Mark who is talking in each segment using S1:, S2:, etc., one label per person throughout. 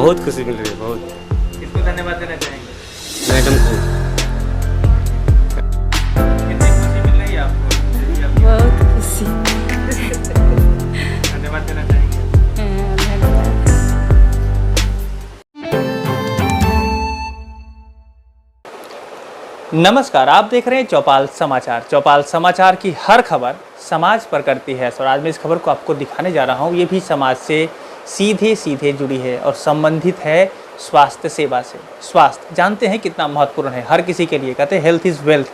S1: बहुत खुशी मिल रही है, बहुत।
S2: किसको धन्यवाद देना चाहेंगे?
S1: मैडम को।
S2: कितनी खुशी मिल रही है आपको?
S3: बहुत खुशी।
S2: धन्यवाद देना चाहेंगे?
S3: धन्यवाद।
S2: नमस्कार, आप देख रहे हैं चौपाल समाचार। चौपाल समाचार की हर खबर समाज पर करती है और आज मैं इस खबर को आपको दिखाने जा रहा हूँ। ये भी समाज से सीधे सीधे जुड़ी है और संबंधित है स्वास्थ्य सेवा से। स्वास्थ्य जानते हैं कितना महत्वपूर्ण है हर किसी के लिए। कहते हैं हेल्थ इज़ वेल्थ,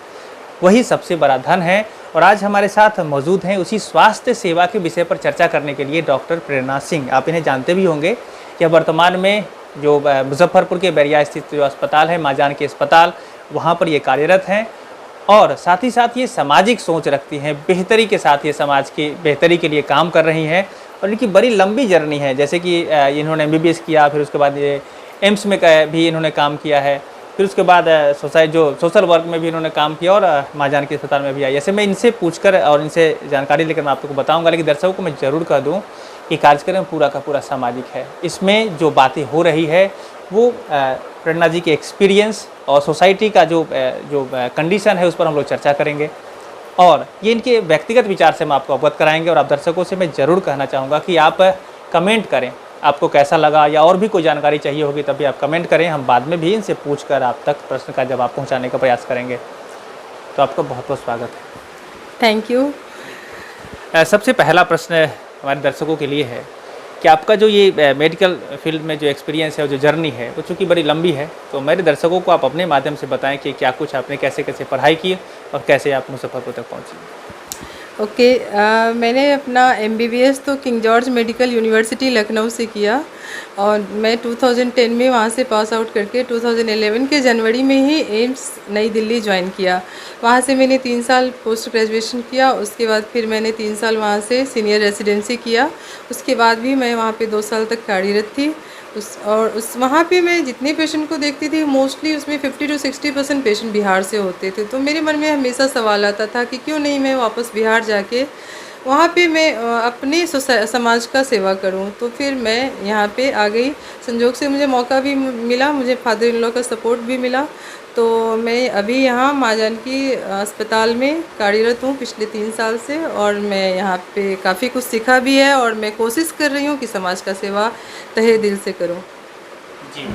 S2: वही सबसे बड़ा धन है। और आज हमारे साथ मौजूद हैं उसी स्वास्थ्य सेवा के विषय पर चर्चा करने के लिए डॉक्टर प्रेरणा सिंह। आप इन्हें जानते भी होंगे कि वर्तमान में जो मुजफ्फरपुर के बैरिया स्थित जो अस्पताल है, माँ जानकी अस्पताल, वहाँ पर ये कार्यरत हैं और साथ ही साथ ये सामाजिक सोच रखती हैं। बेहतरी के साथ ये समाज की बेहतरी के लिए काम कर रही हैं और इनकी बड़ी लंबी जर्नी है। जैसे कि इन्होंने MBBS किया, फिर उसके बाद ये एम्स में भी इन्होंने काम किया है, फिर उसके बाद सोशल वर्क में भी इन्होंने काम किया और माँ जानकी अस्पताल में भी आई। ऐसे मैं इनसे पूछकर और इनसे जानकारी लेकर मैं आपको बताऊँगा, लेकिन दर्शकों को मैं ज़रूर कह दूँ कि कार्यक्रम पूरा का पूरा सामाजिक है। इसमें जो बातें हो रही है वो प्रेरणा जी के एक्सपीरियंस और सोसाइटी का जो कंडीशन है उस पर हम लोग चर्चा करेंगे और ये इनके व्यक्तिगत विचार से हम आपको अवगत कराएंगे। और आप दर्शकों से मैं ज़रूर कहना चाहूँगा कि आप कमेंट करें, आपको कैसा लगा या और भी कोई जानकारी चाहिए होगी तभी आप कमेंट करें। हम बाद में भी इनसे पूछकर आप तक प्रश्न का जवाब पहुँचाने का प्रयास करेंगे। तो आपका बहुत बहुत स्वागत है।
S3: Thank you.
S2: सबसे पहला प्रश्न हमारे दर्शकों के लिए है कि आपका जो ये मेडिकल फील्ड में जो एक्सपीरियंस है, जो जर्नी है, वो चूँकि बड़ी लंबी है, तो मेरे दर्शकों को आप अपने माध्यम से बताएं कि क्या कुछ आपने कैसे कैसे पढ़ाई की और कैसे आप मुजफ्फरपुर तक पहुँची।
S3: ओके, मैंने अपना MBBS तो king George medical university Lucknow से किया और मैं 2010 में वहाँ से पास आउट करके 2011 के जनवरी में ही एम्स नई दिल्ली ज्वाइन किया। वहाँ से मैंने 3 साल पोस्ट ग्रेजुएशन किया। उसके बाद फिर मैंने 3 साल वहाँ से सीनियर रेसिडेंसी किया। उसके बाद भी मैं वहाँ पे 2 साल तक कार्यरत थी। वहाँ पे मैं जितने पेशेंट को देखती थी मोस्टली उसमें 50 to 60% पेशेंट बिहार से होते थे। तो मेरे मन में हमेशा सवाल आता था कि क्यों नहीं मैं वापस बिहार जाके वहाँ पे मैं अपने समाज का सेवा करूँ। तो फिर मैं यहाँ पे आ गई। संजोग से मुझे मौका भी मिला, मुझे फादर इन लॉ का सपोर्ट भी मिला। तो मैं अभी यहाँ माँ जानकी अस्पताल में कार्यरत हूँ पिछले 3 साल से और मैं यहाँ पे काफ़ी कुछ सीखा भी है और मैं कोशिश कर रही हूँ कि समाज का सेवा तहे दिल से करूँ।
S2: जी,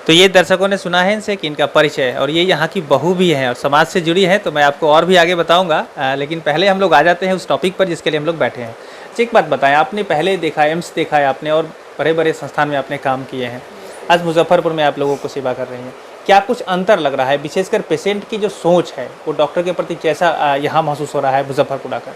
S2: तो ये दर्शकों ने सुना है इनसे कि इनका परिचय और ये यहाँ की बहू भी हैं और समाज से जुड़ी हैं। तो मैं आपको और भी आगे बताऊँगा, लेकिन पहले हम लोग आ जाते हैं उस टॉपिक पर जिसके लिए हम लोग बैठे हैं। एक बात बताएं, आपने पहले देखा एम्स देखा है आपने और बड़े बड़े संस्थान में आपने काम किए हैं, आज मुजफ्फरपुर में आप लोगों को सेवा कर रही हैं, क्या कुछ अंतर लग रहा है? विशेषकर पेशेंट की जो सोच है वो डॉक्टर के प्रति कैसा यहाँ महसूस हो रहा है मुजफ्फरपुर आकर?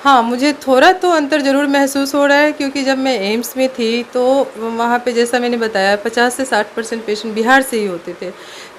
S3: हाँ, मुझे थोड़ा तो अंतर ज़रूर महसूस हो रहा है क्योंकि जब मैं एम्स में थी तो वहाँ पे जैसा मैंने बताया 50 से 60% पेशेंट बिहार से ही होते थे।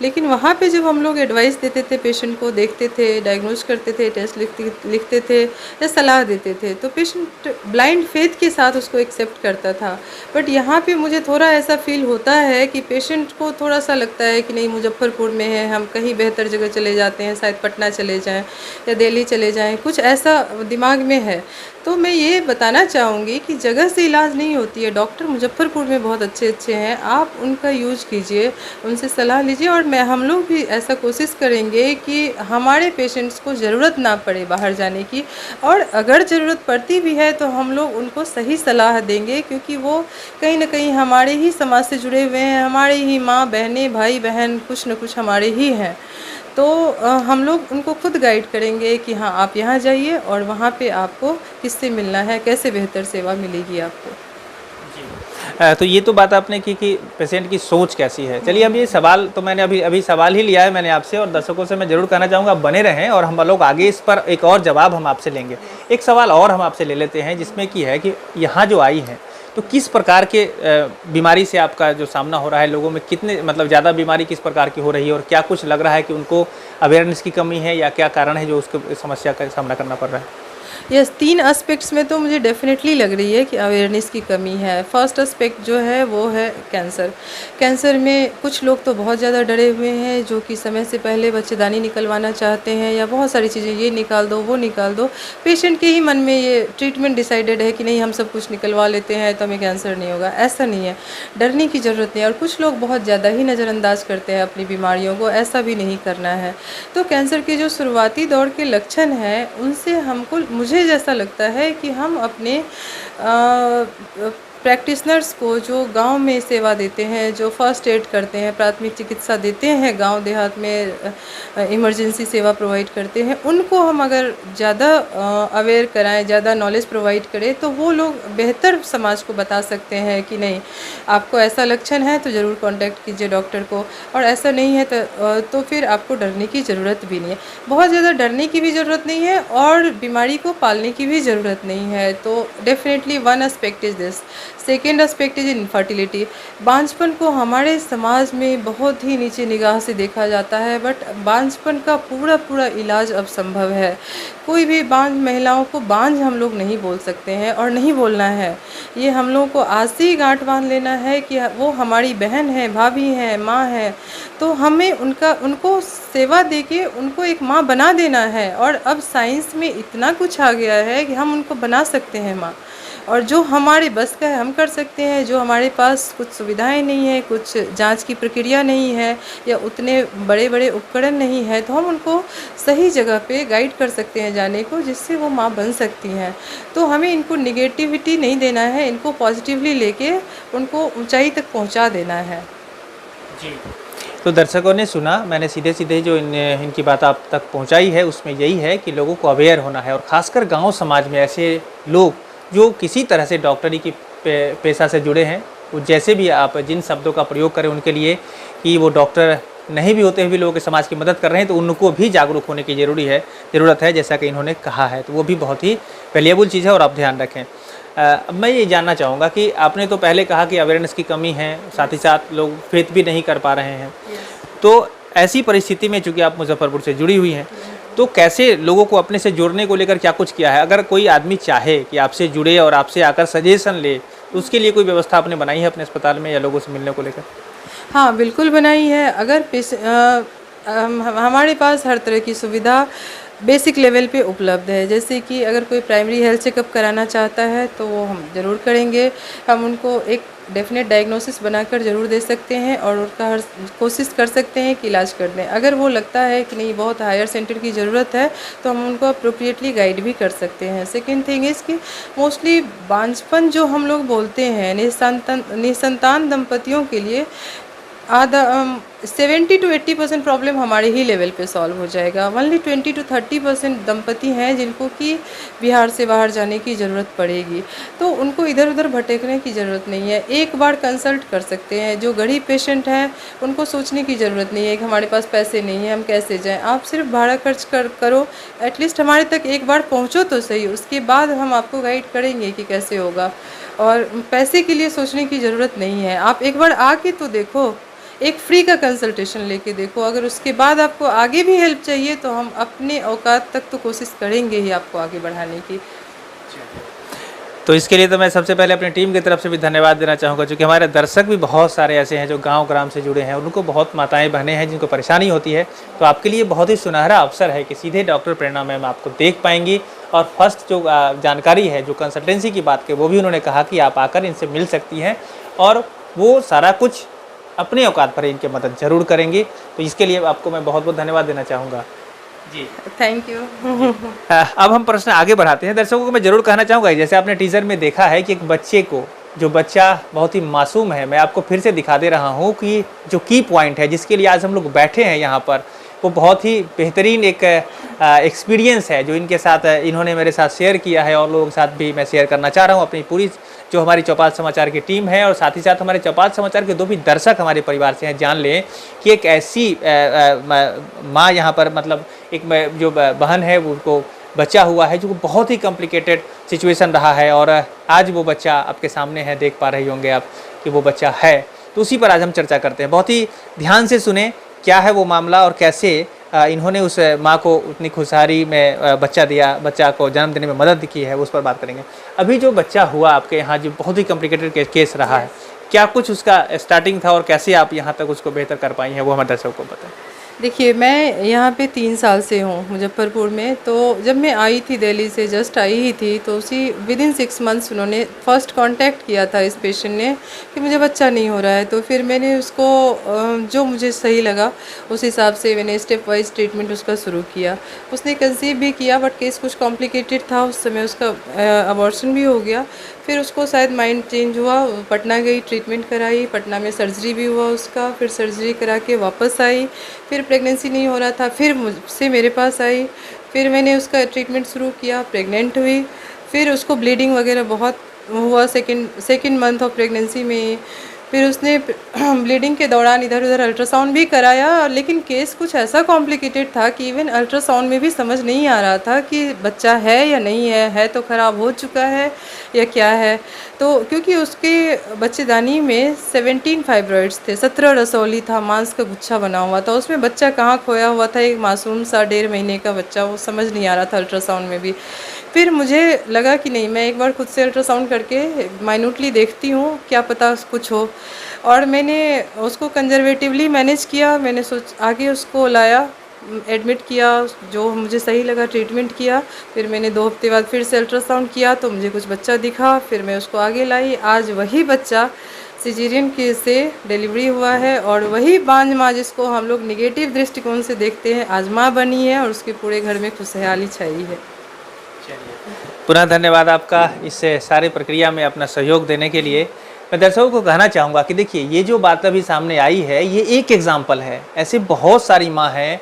S3: लेकिन वहाँ पे जब हम लोग एडवाइस देते थे, पेशेंट को देखते थे, डायग्नोज करते थे, टेस्ट लिखते थे या सलाह देते थे तो पेशेंट ब्लाइंड फेथ के साथ उसको एक्सेप्ट करता था। बट यहाँ पे मुझे थोड़ा ऐसा फील होता है कि पेशेंट को थोड़ा सा लगता है कि नहीं मुजफ्फरपुर में है, हम कहीं बेहतर जगह चले जाते हैं, शायद पटना चले जाएँ या दिल्ली चले जाएँ, कुछ ऐसा दिमाग में है। तो मैं ये बताना चाहूँगी कि जगह से इलाज नहीं होती है। डॉक्टर मुजफ्फरपुर में बहुत अच्छे अच्छे हैं, आप उनका यूज कीजिए, उनसे सलाह लीजिए और हम लोग भी ऐसा कोशिश करेंगे कि हमारे पेशेंट्स को ज़रूरत ना पड़े बाहर जाने की और अगर ज़रूरत पड़ती भी है तो हम लोग उनको सही सलाह देंगे क्योंकि वो कहीं ना कहीं हमारे ही समाज से जुड़े हुए हैं, हमारे ही माँ बहनें भाई बहन कुछ न कुछ हमारे ही हैं। तो हम लोग उनको खुद गाइड करेंगे कि हाँ आप यहाँ जाइए और वहाँ पे आपको किससे मिलना है, कैसे बेहतर सेवा मिलेगी आपको।
S2: जी, तो ये तो बात आपने की कि पेशेंट की सोच कैसी है। चलिए अब ये सवाल तो मैंने अभी सवाल ही लिया है मैंने आपसे और दर्शकों से मैं ज़रूर कहना चाहूँगा बने रहें और हम लोग आगे इस पर एक और जवाब हम आपसे लेंगे। एक सवाल और हम आपसे ले लेते हैं जिसमें कि है कि यहाँ जो आई हैं तो किस प्रकार के बीमारी से आपका जो सामना हो रहा है, लोगों में कितने मतलब ज़्यादा बीमारी किस प्रकार की हो रही है और क्या कुछ लग रहा है कि उनको अवेयरनेस की कमी है या क्या कारण है जो उसको समस्या का सामना करना पड़ रहा है?
S3: यस, 3 एस्पेक्ट्स में तो मुझे डेफ़िनेटली लग रही है कि अवेयरनेस की कमी है। फर्स्ट एस्पेक्ट जो है वो है कैंसर। कैंसर में कुछ लोग तो बहुत ज़्यादा डरे हुए हैं, जो कि समय से पहले बच्चेदानी निकलवाना चाहते हैं या बहुत सारी चीज़ें, ये निकाल दो, वो निकाल दो। पेशेंट के ही मन में ये ट्रीटमेंट डिसाइडेड है कि नहीं, हम सब कुछ निकलवा लेते हैं तो हमें कैंसर नहीं होगा। ऐसा नहीं है, डरने की ज़रूरत नहीं है। और कुछ लोग बहुत ज़्यादा ही नज़रअंदाज करते हैं अपनी बीमारियों को, ऐसा भी नहीं करना है। तो कैंसर के जो शुरुआती दौर के लक्षण हैं, उनसे हमको, मुझे जैसा लगता है कि हम अपने प्रैक्टिशनर्स को जो गांव में सेवा देते हैं, जो फर्स्ट एड करते हैं, प्राथमिक चिकित्सा देते हैं, गांव देहात में इमरजेंसी सेवा प्रोवाइड करते हैं, उनको हम अगर ज़्यादा अवेयर कराएं, ज़्यादा नॉलेज प्रोवाइड करें, तो वो लोग बेहतर समाज को बता सकते हैं कि नहीं, आपको ऐसा लक्षण है तो ज़रूर कांटेक्ट कीजिए डॉक्टर को, और ऐसा नहीं है तो फिर आपको डरने की ज़रूरत भी नहीं है। बहुत ज़्यादा डरने की भी ज़रूरत नहीं है और बीमारी को पालने की भी ज़रूरत नहीं है। तो definitely one aspect is this. Second aspect is infertility. बांझपन को हमारे समाज में बहुत ही नीचे निगाह से देखा जाता है, बट बांझपन का पूरा इलाज अब संभव है। कोई भी बांझ महिलाओं को बांझ हम लोग नहीं बोल सकते हैं और नहीं बोलना है। ये हम लोगों को आज से ही गांठ बांध लेना है कि वो हमारी बहन है, भाभी है, माँ है, तो हमें उनको सेवा देके उनको एक माँ बना देना है। और अब साइंस में इतना कुछ आ गया है कि हम उनको बना सकते हैं माँ, और जो हमारे बस का है हम कर सकते हैं। जो हमारे पास कुछ सुविधाएं नहीं है, कुछ जांच की प्रक्रिया नहीं है या उतने बड़े बड़े उपकरण नहीं है, तो हम उनको सही जगह पे गाइड कर सकते हैं जाने को, जिससे वो माँ बन सकती हैं। तो हमें इनको निगेटिविटी नहीं देना है, इनको पॉजिटिवली लेके उनको ऊंचाई तक पहुंचा देना है।
S2: जी, तो दर्शकों ने सुना, मैंने सीधे सीधे जो इनकी बात आप तक पहुंचाई है, उसमें यही है कि लोगों को अवेयर होना है, और ख़ासकर गांव समाज में ऐसे लोग जो किसी तरह से डॉक्टरी की पेशा से जुड़े हैं, वो जैसे भी आप जिन शब्दों का प्रयोग करें उनके लिए, कि वो डॉक्टर नहीं भी होते हुए लोगों के समाज की मदद कर रहे हैं, तो उनको भी जागरूक होने की ज़रूरत है, जैसा कि इन्होंने कहा है। तो वो भी बहुत ही वैल्यूएबल चीज़ है और आप ध्यान रखें। अब मैं ये जानना चाहूँगा कि आपने तो पहले कहा कि अवेयरनेस की कमी है, साथ ही साथ लोग फेथ भी नहीं कर पा रहे हैं। तो ऐसी परिस्थिति में चूँकि आप मुजफ्फरपुर से जुड़ी हुई हैं, तो कैसे लोगों को अपने से जुड़ने को लेकर क्या कुछ किया है? अगर कोई आदमी चाहे कि आपसे जुड़े और आपसे आकर सजेशन ले, तो उसके लिए कोई व्यवस्था आपने बनाई है अपने अस्पताल में या लोगों से मिलने को लेकर?
S3: हाँ, बिल्कुल बनाई है। अगर हमारे पास हर तरह की सुविधा बेसिक लेवल पे उपलब्ध है। जैसे कि अगर कोई प्राइमरी हेल्थ चेकअप कराना चाहता है तो वो हम ज़रूर करेंगे। हम उनको एक डेफिनेट डायग्नोसिस बनाकर ज़रूर दे सकते हैं और उनका हर कोशिश कर सकते हैं कि इलाज कर दें। अगर वो लगता है कि नहीं, बहुत हायर सेंटर की ज़रूरत है, तो हम उनको अप्रोप्रिएटली गाइड भी कर सकते हैं। सेकेंड थिंग इज़ कि मोस्टली बांझपन जो हम लोग बोलते हैं, निसंतान दंपतियों के लिए 70 to 80% प्रॉब्लम हमारे ही लेवल पे सॉल्व हो जाएगा। ओनली 20 to 30% दंपति हैं जिनको कि बिहार से बाहर जाने की ज़रूरत पड़ेगी, तो उनको इधर उधर भटकने की ज़रूरत नहीं है। एक बार कंसल्ट कर सकते हैं। जो गरीब पेशेंट हैं उनको सोचने की ज़रूरत नहीं है कि हमारे पास पैसे नहीं है, हम कैसे जाएं। आप सिर्फ भाड़ा खर्च करो, एटलीस्ट हमारे तक एक बार पहुँचो तो सही, उसके बाद हम आपको गाइड करेंगे कि कैसे होगा। और पैसे के लिए सोचने की ज़रूरत नहीं है। आप एक बार आके तो देखो, एक फ्री का कंसल्टेशन लेके देखो। अगर उसके बाद आपको आगे भी हेल्प चाहिए तो हम अपने औकात तक तो कोशिश करेंगे ही आपको आगे बढ़ाने की।
S2: तो इसके लिए तो मैं सबसे पहले अपनी टीम की तरफ से भी धन्यवाद देना चाहूँगा, क्योंकि हमारे दर्शक भी बहुत सारे ऐसे हैं जो गांव ग्राम से जुड़े हैं, उनको बहुत माताएं बहनें हैं जिनको परेशानी होती है। तो आपके लिए बहुत ही सुनहरा अवसर है कि सीधे डॉक्टर प्रेरणा मैम आपको देख पाएंगी। और फर्स्ट जो जानकारी है, जो कंसल्टेंसी की बात की, वो भी उन्होंने कहा कि आप आकर इनसे मिल सकती हैं और वो सारा कुछ अपने औकात पर इनकी मदद ज़रूर करेंगी। तो इसके लिए आपको मैं बहुत बहुत धन्यवाद देना चाहूँगा। जी,
S3: थैंक यू।
S2: अब हम प्रश्न आगे बढ़ाते हैं। दर्शकों को मैं ज़रूर कहना चाहूँगा, जैसे आपने टीजर में देखा है कि एक बच्चे को, जो बच्चा बहुत ही मासूम है, मैं आपको फिर से दिखा दे रहा हूँ कि जो की पॉइंट है जिसके लिए आज हम लोग बैठे हैं यहाँ पर, वो बहुत ही बेहतरीन एक एक्सपीरियंस है जो इनके साथ इन्होंने मेरे साथ शेयर किया है, और लोगों के साथ भी मैं शेयर करना चाह रहा हूँ। अपनी पूरी जो हमारी चौपाल समाचार की टीम है और साथ ही साथ हमारे चौपाल समाचार के 2 भी दर्शक हमारे परिवार से हैं, जान लें कि एक ऐसी माँ यहाँ पर, मतलब एक जो बहन है, वो उनको बच्चा हुआ है जो बहुत ही कॉम्प्लिकेटेड सिचुएशन रहा है, और आज वो बच्चा आपके सामने है, देख पा रहे होंगे आप कि वो बच्चा है। तो उसी पर आज हम चर्चा करते हैं। बहुत ही ध्यान से सुने क्या है वो मामला और कैसे इन्होंने उस माँ को उतनी खुशहाली में बच्चा दिया, बच्चा को जन्म देने में मदद की है, उस पर बात करेंगे। अभी जो बच्चा हुआ आपके यहाँ, जो बहुत ही कॉम्प्लिकेटेड केस रहा है, क्या कुछ उसका स्टार्टिंग था और कैसे आप यहाँ तक उसको बेहतर कर पाई हैं, वो हमारे दर्शकों को बताएं।
S3: देखिए, मैं यहाँ पे 3 साल से हूँ मुजफ्फरपुर में। तो जब मैं आई थी दिल्ली से, जस्ट आई ही थी, तो उसी विदिन 6 मंथ्स उन्होंने फर्स्ट कांटेक्ट किया था इस पेशेंट ने कि मुझे बच्चा नहीं हो रहा है। तो फिर मैंने उसको जो मुझे सही लगा उस हिसाब से मैंने स्टेप वाइज ट्रीटमेंट उसका शुरू किया। उसने कंसीव भी किया, बट केस कुछ कॉम्प्लिकेटेड था उस समय, उसका अबॉर्शन भी हो गया। फिर उसको शायद माइंड चेंज हुआ, पटना गई, ट्रीटमेंट कराई, पटना में सर्जरी भी हुआ उसका, फिर सर्जरी करा के वापस आई। फिर प्रेगनेंसी नहीं हो रहा था, फिर मुझसे मेरे पास आई, फिर मैंने उसका ट्रीटमेंट शुरू किया, प्रेग्नेंट हुई। फिर उसको ब्लीडिंग वगैरह बहुत हुआ सेकंड मंथ ऑफ प्रेगनेंसी में। फिर उसने ब्लीडिंग के दौरान इधर उधर अल्ट्रासाउंड भी कराया, लेकिन केस कुछ ऐसा कॉम्प्लिकेटेड था कि इवन अल्ट्रासाउंड में भी समझ नहीं आ रहा था कि बच्चा है या नहीं है तो ख़राब हो चुका है या क्या है। तो क्योंकि उसके बच्चेदानी में 17 फाइब्रॉइड्स थे, 17 रसौली था, मांस का गुच्छा बना हुआ था, उसमें बच्चा कहाँ खोया हुआ था, एक मासूम सा 1.5 महीने का बच्चा, वो समझ नहीं आ रहा था अल्ट्रासाउंड में भी। फिर मुझे लगा कि नहीं, मैं एक बार खुद से अल्ट्रासाउंड करके माइन्यूटली देखती हूँ, क्या पता कुछ हो। और मैंने उसको कंजर्वेटिवली मैनेज किया। मैंने आगे उसको लाया, एडमिट किया, जो मुझे सही लगा ट्रीटमेंट किया। फिर मैंने 2 हफ्ते बाद फिर से अल्ट्रासाउंड किया तो मुझे कुछ बच्चा दिखा, फिर मैं उसको आगे लाई। आज वही बच्चा सिजेरियन के से डिलीवरी हुआ है, और वही बांझ माँ जिसको हम लोग निगेटिव दृष्टिकोण से देखते हैं, आज माँ बनी है और उसके पूरे घर में खुशहाली छाई है।
S2: पुनः धन्यवाद आपका इस सारी प्रक्रिया में अपना सहयोग देने के लिए। मैं दर्शकों को कहना चाहूँगा कि देखिए, ये जो बात अभी सामने आई है, ये एक एग्जाम्पल है। ऐसे बहुत सारी माँ हैं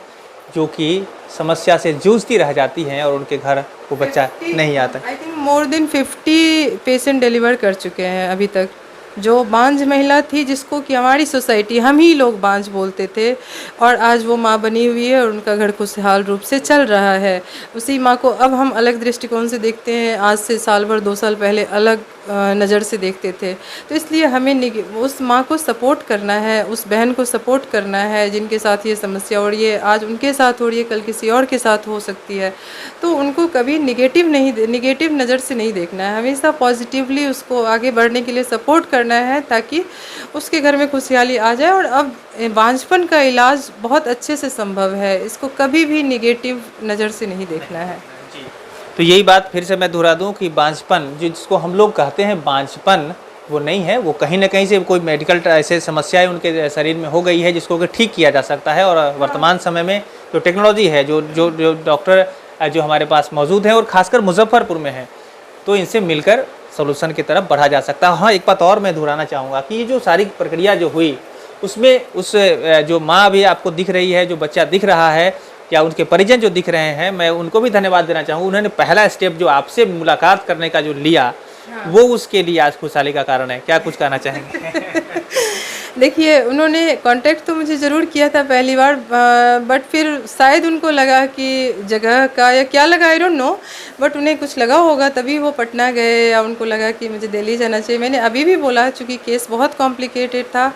S2: जो कि समस्या से जूझती रह जाती हैं और उनके घर वो बच्चा नहीं आता।
S3: I think more than 50 patient deliver कर चुके हैं अभी तक। जो बांझ महिला थी, जिसको कि हमारी सोसाइटी, हम ही लोग बांझ बोलते थे, और आज वो माँ बनी हुई है और उनका घर खुशहाल रूप से चल रहा है। उसी माँ को अब हम अलग दृष्टिकोण से देखते हैं, आज से साल भर 2 साल पहले अलग नज़र से देखते थे। तो इसलिए हमें उस माँ को सपोर्ट करना है, उस बहन को सपोर्ट करना है जिनके साथ ये समस्या हो रही है। आज उनके साथ हो रही है, कल किसी और के साथ हो सकती है। तो उनको कभी निगेटिव नज़र से नहीं देखना है, हमेशा पॉजिटिवली उसको आगे बढ़ने के लिए सपोर्ट करना है, ताकि उसके घर में खुशहाली आ जाए। और अब बांझपन का इलाज बहुत अच्छे से संभव है, इसको कभी भी निगेटिव नज़र से नहीं देखना है।
S2: तो यही बात फिर से मैं दोहरा दूं कि बांझपन, जिसको हम लोग कहते हैं बांझपन, वो नहीं है। वो कहीं ना कहीं से कोई मेडिकल ऐसे समस्याएं उनके शरीर में हो गई है जिसको कि ठीक किया जा सकता है। और वर्तमान समय में जो टेक्नोलॉजी है, जो डॉक्टर जो हमारे पास मौजूद हैं और ख़ासकर मुजफ्फरपुर में है, तो इनसे मिलकर सोल्यूशन की तरफ बढ़ा जा सकता है। हाँ, एक बात और मैं दोहराना चाहूँगा कि ये जो सारी प्रक्रिया जो हुई, उसमें उस जो माँ भी आपको दिख रही है, जो बच्चा दिख रहा है, या उनके परिजन जो दिख रहे हैं, मैं उनको भी धन्यवाद देना चाहूँगा। उन्होंने पहला स्टेप जो आपसे मुलाकात करने का जो लिया, वो उसके लिए आज खुशहाली का कारण है। क्या कुछ कहना चाहेंगे?
S3: देखिए, उन्होंने कांटेक्ट तो मुझे ज़रूर किया था पहली बार, बट फिर शायद उनको लगा कि जगह का या क्या लगा, आई डोंट नो, बट उन्हें कुछ लगा होगा तभी वो पटना गए, या उनको लगा कि मुझे दिल्ली जाना चाहिए। मैंने अभी भी बोला, चूँकि केस बहुत कॉम्प्लिकेटेड था,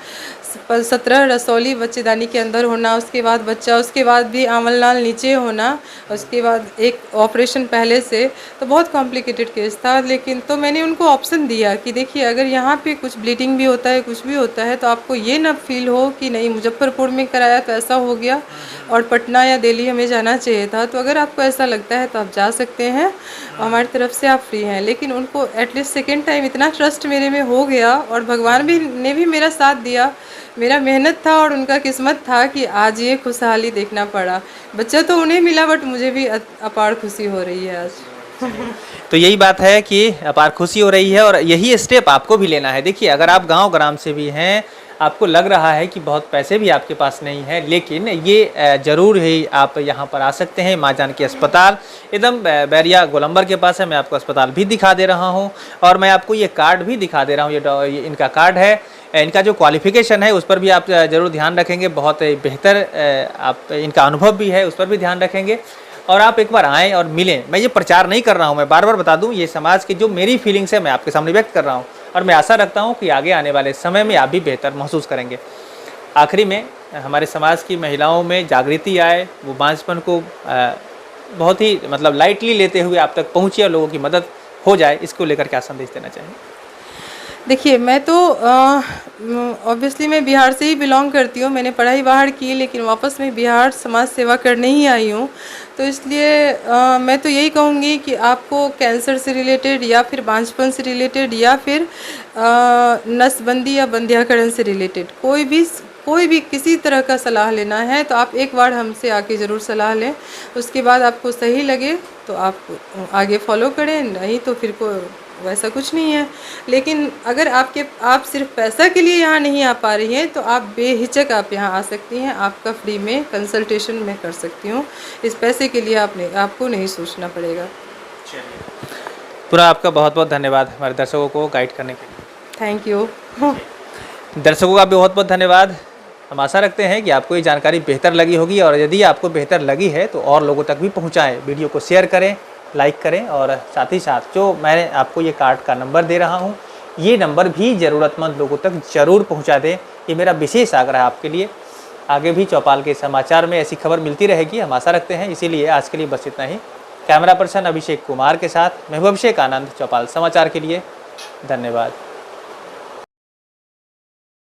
S3: 17 रसौली बच्चेदानी के अंदर होना, उसके बाद बच्चा, उसके बाद भी आंवलनाल नीचे होना, उसके बाद एक ऑपरेशन पहले से, तो बहुत कॉम्प्लिकेटेड केस था। लेकिन तो मैंने उनको ऑप्शन दिया कि देखिए, अगर यहाँ पे कुछ ब्लीडिंग भी होता है, कुछ भी होता है, तो आपको ये ना फील हो कि नहीं मुजफ्फरपुर में कराया तो ऐसा हो गया और पटना या दिल्ली हमें जाना चाहिए था। तो अगर आपको ऐसा लगता है तो आप जा सकते हैं, हमारी तरफ से आप फ्री हैं। लेकिन उनको एटलीस्ट सेकेंड टाइम इतना ट्रस्ट मेरे में हो गया, और भगवान भी ने भी मेरा साथ दिया। मेरा मेहनत था और उनका किस्मत था कि आज ये खुशहाली देखना पड़ा। बच्चा तो उन्हें मिला, बट मुझे भी अपार खुशी हो रही है आज।
S2: तो यही बात है कि अपार खुशी हो रही है, और यही स्टेप आपको भी लेना है। देखिए, अगर आप गांव ग्राम से भी हैं, आपको लग रहा है कि बहुत पैसे भी आपके पास नहीं है, लेकिन ये ज़रूर ही आप यहाँ पर आ सकते हैं। माँ जानकी अस्पताल एकदम बैरिया गोलंबर के पास है। मैं आपको अस्पताल भी दिखा दे रहा हूँ, और मैं आपको ये कार्ड भी दिखा दे रहा हूँ। ये इनका कार्ड है। इनका जो क्वालिफ़िकेशन है उस पर भी आप ज़रूर ध्यान रखेंगे। बहुत बेहतर आप इनका अनुभव भी है, उस पर भी ध्यान रखेंगे। और आप एक बार आएँ और मिलें। मैं ये प्रचार नहीं कर रहा हूँ, मैं बार बार बता दूँ, ये समाज की जो मेरी फीलिंग्स है मैं आपके सामने व्यक्त कर रहा हूँ, और मैं आशा रखता हूँ कि आगे आने वाले समय में आप भी बेहतर महसूस करेंगे। आखिरी में हमारे समाज की महिलाओं में जागृति आए, वो बांझपन को बहुत ही मतलब लाइटली लेते हुए आप तक पहुँचे और लोगों की मदद हो जाए, इसको लेकर क्या संदेश देना चाहेंगे?
S3: देखिए, मैं तो ऑब्वियसली मैं बिहार से ही बिलोंग करती हूँ। मैंने पढ़ाई बाहर की, लेकिन वापस मैं बिहार समाज सेवा करने ही आई हूँ। तो इसलिए मैं तो यही कहूँगी कि आपको कैंसर से रिलेटेड या फिर बांझपन से रिलेटेड या फिर नसबंदी या बंध्याकरण से रिलेटेड कोई भी किसी तरह का सलाह लेना है तो आप एक बार हमसे आके ज़रूर सलाह लें। उसके बाद आपको सही लगे तो आप आगे फॉलो करें, नहीं तो फिर वैसा कुछ नहीं है। लेकिन अगर आप सिर्फ पैसा के लिए यहाँ नहीं आ पा रही हैं तो आप बेहिचक आप यहाँ आ सकती हैं। आपका फ्री में कंसल्टेशन मैं कर सकती हूँ। इस पैसे के लिए आपको नहीं सोचना पड़ेगा।
S2: पूरा आपका बहुत बहुत धन्यवाद हमारे दर्शकों को गाइड करने के लिए।
S3: Thank you.
S2: दर्शकों का भी बहुत बहुत धन्यवाद। हम आशा रखते हैं कि आपको ये जानकारी बेहतर लगी होगी, और यदि आपको बेहतर लगी है तो और लोगों तक भी पहुँचाएँ। वीडियो को शेयर करें, लाइक करें, और साथ ही साथ जो मैंने आपको ये कार्ड का नंबर दे रहा हूँ, ये नंबर भी ज़रूरतमंद लोगों तक ज़रूर पहुँचा दें। ये मेरा विशेष आग्रह है आपके लिए। आगे भी चौपाल के समाचार में ऐसी खबर मिलती रहेगी, हम आशा रखते हैं। इसीलिए आज के लिए बस इतना ही। कैमरा पर्सन अभिषेक कुमार के साथ मैं हूं अभिषेक आनंद, चौपाल समाचार के लिए। धन्यवाद।